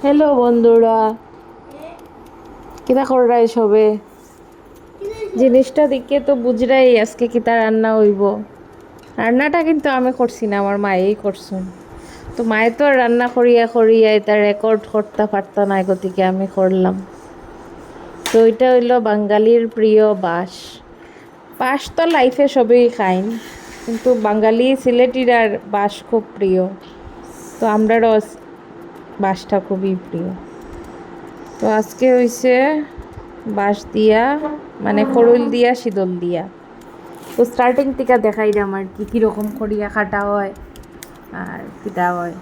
Hello বন্ধুরা, কিতা কররাই সবে? জিনিসটা দেখে তো বুঝরাই আজকে কিতা রান্না হইব। রান্নাটা কিন্তু আমি করছি না, আমার মায়েই করছেন। তো মায়ে তো আর রান্না করিয়া করিয়া এটা রেকর্ড করতে পারত না, গতিকে আমি করলাম। তো এটা হইল বাঙালির প্রিয় বাঁশ। বাঁশ তো লাইফে সবই খাইন, কিন্তু বাঙালি সিলেটিরার বাঁশ খুব প্রিয়। তো আমরারও বাঁশটা খুবই প্রিয়। তো আজকে হইছে বাঁশ দিয়া, মানে করুল দিয়া, শীতল দিয়া। তো স্টার্টিং থেকে দেখাই আমার কীরকম করিয়া কাটা হয় আর কিটা হয়।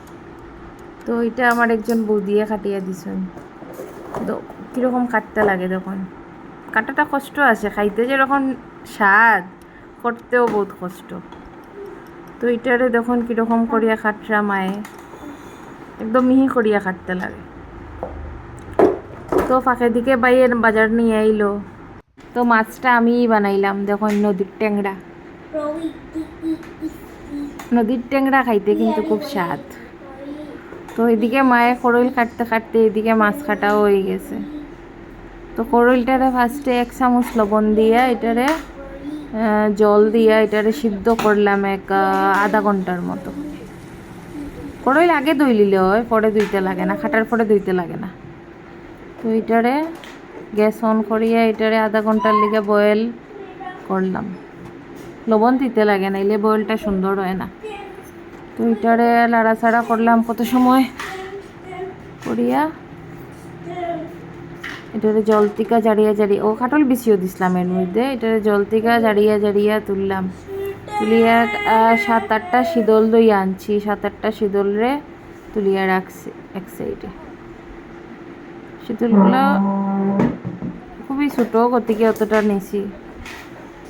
তো এটা আমার একজন বৌদিয়ে কাটিয়া দিছেন। তো কীরকম কাটতে লাগে তখন, কাটাটা কষ্ট আছে, খাইতে যেরকম স্বাদ, করতেও বহুত কষ্ট। তো এটারে দেখুন কীরকম করিয়া কাটরা মায়ে, একদম মিহি করিয়া কাটতে লাগে। তো ফাঁকে দিকে বাইয়ের বাজার নিয়ে আইলো। তো মাছটা আমিই বানাইলাম, দেখুন নদীর ট্যাংরা। নদীর ট্যাংরা খাইতে কিন্তু খুব স্বাদ। তো এদিকে মায়ে করইল কাটতে কাটতে এদিকে মাছ কাটাও হয়ে গেছে। তো করইলটারে ফার্স্টে 1 চামচ লবণ দিয়া এটারে জল দিয়া এটারে সিদ্ধ করলাম আধা ঘন্টার মতো। করইল আগে ধুই নিলে হয়, পরে ধুইতে লাগে না, কাটার পরে ধুইতে লাগে না। তো এটারে গ্যাস অন করিয়া এটারে আধা ঘন্টার লিগে বয়েল করলাম। লবণ দিতে লাগে না, এলে বয়েলটা সুন্দর হয় না। তো এটারে লাড়াচাড়া করলাম কত সময় করিয়া, এটারে জল টিকা জারিয়া জারিয়া, ও কাটল বিছিও দিছিলাম এর মধ্যে। এটারে জল টিকা জারিয়া জারিয়া তুললাম। তুলিয়া 7-8টা শীতল দই আনছি, 7-8টা শীতলরে তুলিয়া রাখছি এক সাইডে। শীতলগুলো খুবই ছোটো, গতিকে অতটা নিছি।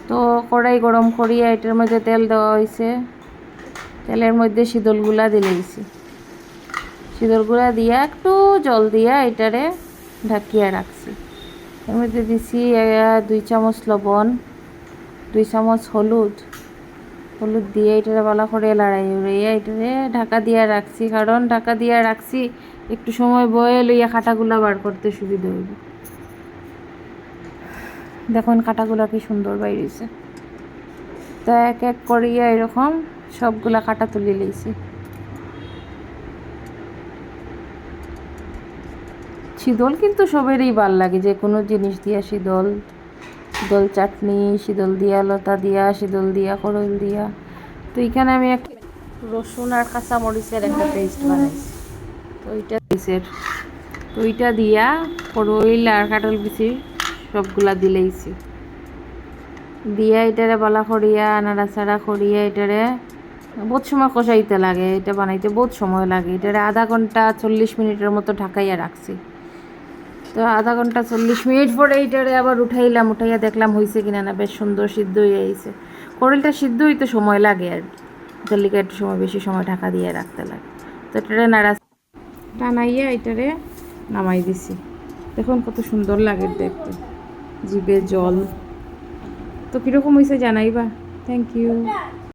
তো কড়াই গরম করিয়া এটার মধ্যে তেল দেওয়া হয়েছে। তেলের মধ্যে শীতলগুলা দিলেইছি। শীতলগুলা দিয়া একটু জল দিয়া এটারে ঢাকিয়া রাখছি। এর মধ্যে দিছি 2 চামচ লবণ, 2 চামচ হলুদ দিয়ে এটারে ভালো করে লড়াই উড়াইয়া এটারে ঢাকা দিয়া রাখছি। কারণ ঢাকা দিয়া রাখছি একটু সময় বয়ে লইয়া কাঁটাগুলা বার করতে সুবিধা হইব। দেখুন কাঁটাগুলা কি সুন্দর বাইরেছে। তো এক এক করিয়া এরকম সবগুলা কাঁটা তুলে লইছি। শীতল কিন্তু সবেরই ভাল লাগে, যে কোনো জিনিস দিয়া শীতল, শীতল চাটনি, শীতল দিয়া, লতা দিয়া, শীতল দিয়া, করইল দিয়া। তো এখানে আমি একটা রসুন আর কাঁচা মরিচের একটা পেস্ট বানাইছি। তো ওইটা দিয়া করইল আর কাটল বিচি সবগুলা দিলেইছি। দিয়া এটারে বালা করিয়া নাড়াচাড়া করিয়া এটারে বহুত সময় কষাইতে লাগে। এটা বানাইতে বহুত সময় লাগে। এটারে আধা ঘন্টা 40 মিনিটের মতো ঢাকাইয়া রাখছি। তো আধা ঘন্টা 40 মিনিট পরে এইটারে আবার উঠাইলাম। উঠাইয়া দেখলাম হয়েছে কিনা না, বেশ সুন্দর সিদ্ধ হয়ে আইছে। করইলটা সিদ্ধ হইতে সময় লাগে আর কি, তার লিগে একটু সময় বেশি সময় ঢাকা দিয়ে রাখতে লাগে। তো এটারে টানাইয়া এটারে নামাই দিছি। দেখুন কত সুন্দর লাগে দেখতে, জিভে জল। তো কীরকম হয়েছে জানাইবা। Thank you.